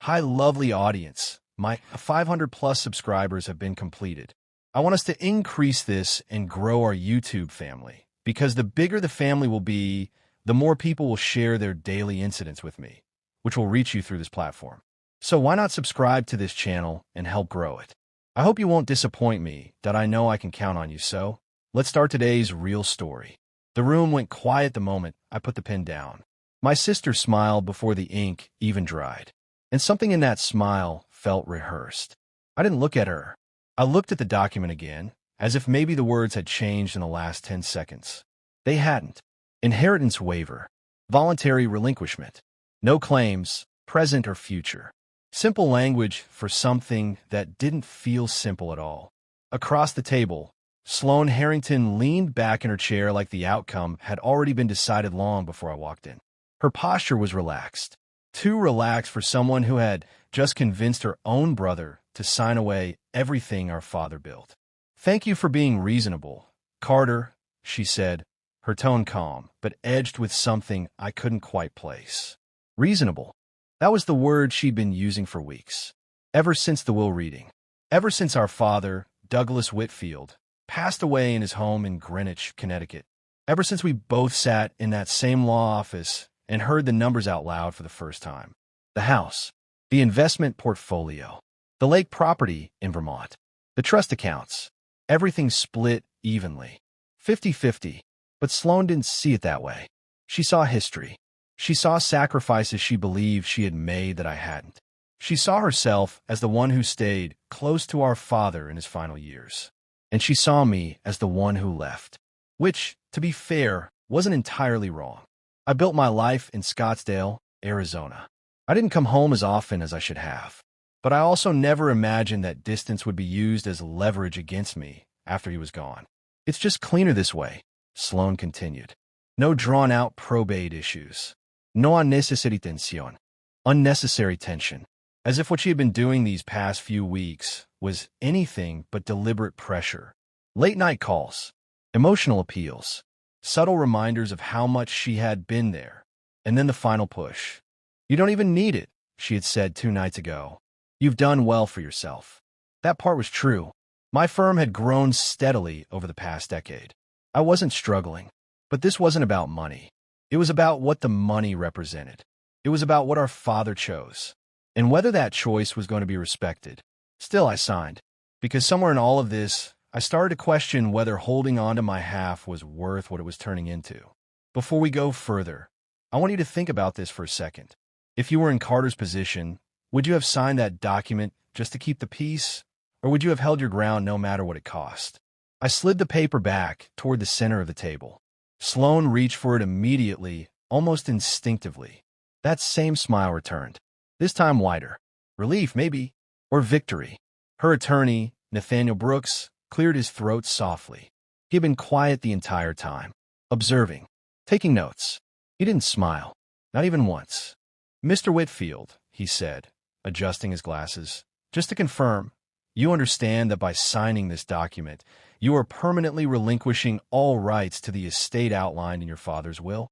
Hi, lovely audience. My 500 plus subscribers have been completed. I want us to increase this and grow our YouTube family, because the bigger the family will be, the more people will share their daily incidents with me, which will reach you through this platform. So why not subscribe to this channel and help grow it? I hope you won't disappoint me, that I know I can count on you. So let's start today's real story. The room went quiet the moment I put the pen down. My sister smiled before the ink even dried, and something in that smile felt rehearsed. I didn't look at her. I looked at the document again, as if maybe the words had changed in the last 10 seconds. They hadn't. Inheritance waiver. Voluntary relinquishment. No claims, present or future. Simple language for something that didn't feel simple at all. Across the table, Sloane Harrington leaned back in her chair like the outcome had already been decided long before I walked in. Her posture was relaxed. Too relaxed for someone who had just convinced her own brother to sign away everything our father built. "Thank you for being reasonable, Carter," she said, her tone calm, but edged with something I couldn't quite place. Reasonable. That was the word she'd been using for weeks. Ever since the will reading. Ever since our father, Douglas Whitfield, passed away in his home in Greenwich, Connecticut. Ever since we both sat in that same law office and heard the numbers out loud for the first time. The house, the investment portfolio, the lake property in Vermont, the trust accounts, everything split evenly. 50-50. But Sloane didn't see it that way. She saw history. She saw sacrifices she believed she had made that I hadn't. She saw herself as the one who stayed close to our father in his final years. And she saw me as the one who left. Which, to be fair, wasn't entirely wrong. I built my life in Scottsdale, Arizona. I didn't come home as often as I should have. But I also never imagined that distance would be used as leverage against me after he was gone. "It's just cleaner this way," Sloane continued. "No drawn-out probate issues. No unnecessary tension." Unnecessary tension. As if what she had been doing these past few weeks was anything but deliberate pressure. Late-night calls. Emotional appeals. Subtle reminders of how much she had been there. And then the final push. "You don't even need it," she had said 2 nights ago. "You've done well for yourself." That part was true. My firm had grown steadily over the past decade. I wasn't struggling. But this wasn't about money. It was about what the money represented. It was about what our father chose, and whether that choice was going to be respected. Still, I signed, because somewhere in all of this, I started to question whether holding on to my half was worth what it was turning into. Before we go further, I want you to think about this for a second. If you were in Carter's position, would you have signed that document just to keep the peace, or would you have held your ground no matter what it cost? I slid the paper back toward the center of the table. Sloane reached for it immediately, almost instinctively. That same smile returned, this time wider. Relief, maybe, or victory. Her attorney, Nathaniel Brooks, cleared his throat softly. He had been quiet the entire time, observing, taking notes. He didn't smile, not even once. "Mr. Whitfield," he said, adjusting his glasses, "just to confirm, you understand that by signing this document, you are permanently relinquishing all rights to the estate outlined in your father's will?"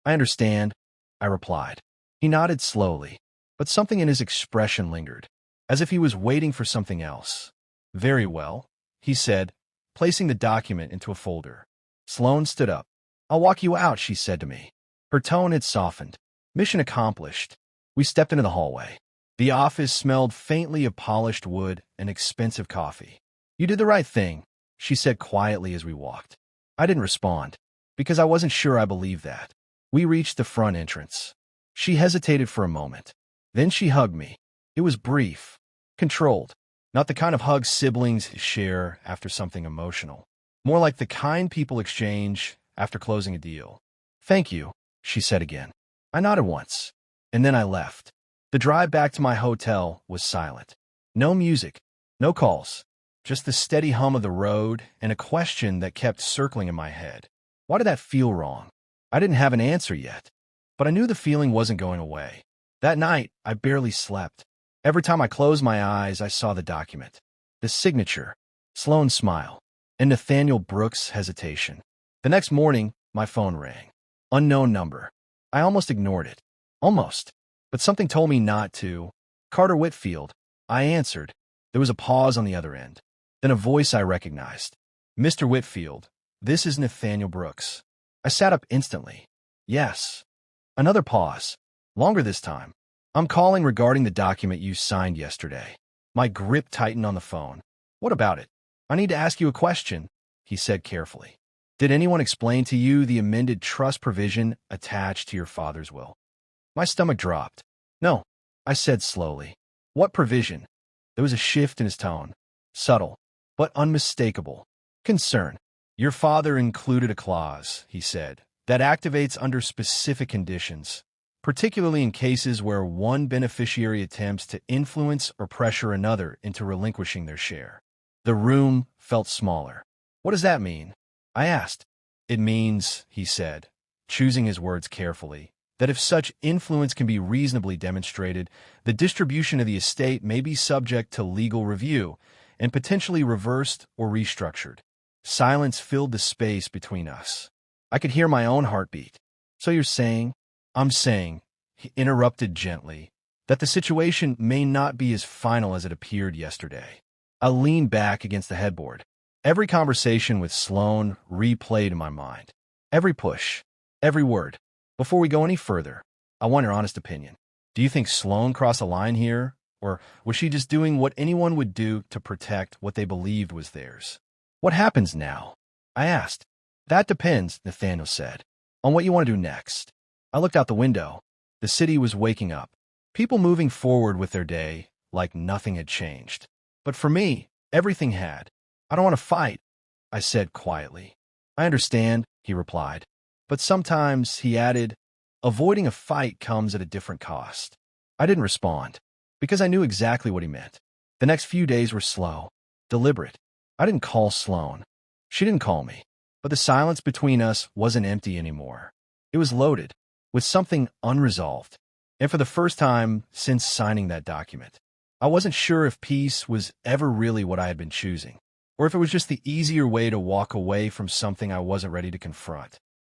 "I understand," I replied. He nodded slowly, but something in his expression lingered, as if he was waiting for something else. "Very well," he said, placing the document into a folder. Sloane stood up. "I'll walk you out," she said to me. Her tone had softened. Mission accomplished. We stepped into the hallway. The office smelled faintly of polished wood and expensive coffee. "You did the right thing," she said quietly as we walked. I didn't respond, because I wasn't sure I believed that. We reached the front entrance. She hesitated for a moment. Then she hugged me. It was brief, controlled. Not the kind of hug siblings share after something emotional. More like the kind people exchange after closing a deal. "Thank you," she said again. I nodded once, and then I left. The drive back to my hotel was silent. No music, no calls, just the steady hum of the road and a question that kept circling in my head. Why did that feel wrong? I didn't have an answer yet, but I knew the feeling wasn't going away. That night, I barely slept. Every time I closed my eyes, I saw the document. The signature, Sloane's smile, and Nathaniel Brooks' hesitation. The next morning, my phone rang. Unknown number. I almost ignored it. Almost. But something told me not to. Carter Whitfield, I answered. There was a pause on the other end. Then a voice I recognized. Mr. Whitfield, this is Nathaniel Brooks. I sat up instantly. Yes. Another pause. Longer this time. I'm calling regarding the document you signed yesterday. My grip tightened on the phone. What about it? I need to ask you a question, he said carefully. Did anyone explain to you the amended trust provision attached to your father's will? My stomach dropped. No, I said slowly. What provision? There was a shift in his tone. Subtle, but unmistakable. Concern. Your father included a clause, he said, that activates under specific conditions, particularly in cases where one beneficiary attempts to influence or pressure another into relinquishing their share. The room felt smaller. What does that mean? I asked. It means, he said, choosing his words carefully, that if such influence can be reasonably demonstrated, the distribution of the estate may be subject to legal review and potentially reversed or restructured. Silence filled the space between us. I could hear my own heartbeat. So you're saying? I'm saying, he interrupted gently, that the situation may not be as final as it appeared yesterday. I leaned back against the headboard. Every conversation with Sloan replayed in my mind. Every push, every word. Before we go any further, I want your honest opinion. Do you think Sloan crossed a line here, or was she just doing what anyone would do to protect what they believed was theirs? What happens now? I asked. That depends, Nathaniel said, on what you want to do next. I looked out the window. The city was waking up. People moving forward with their day like nothing had changed. But for me, everything had. I don't want to fight, I said quietly. I understand, he replied. But sometimes, he added, avoiding a fight comes at a different cost. I didn't respond, because I knew exactly what he meant. The next few days were slow, deliberate. I didn't call Sloan. She didn't call me. But the silence between us wasn't empty anymore. It was loaded with something unresolved. And for the first time since signing that document, I wasn't sure if peace was ever really what I had been choosing, or if it was just the easier way to walk away from something I wasn't ready to confront.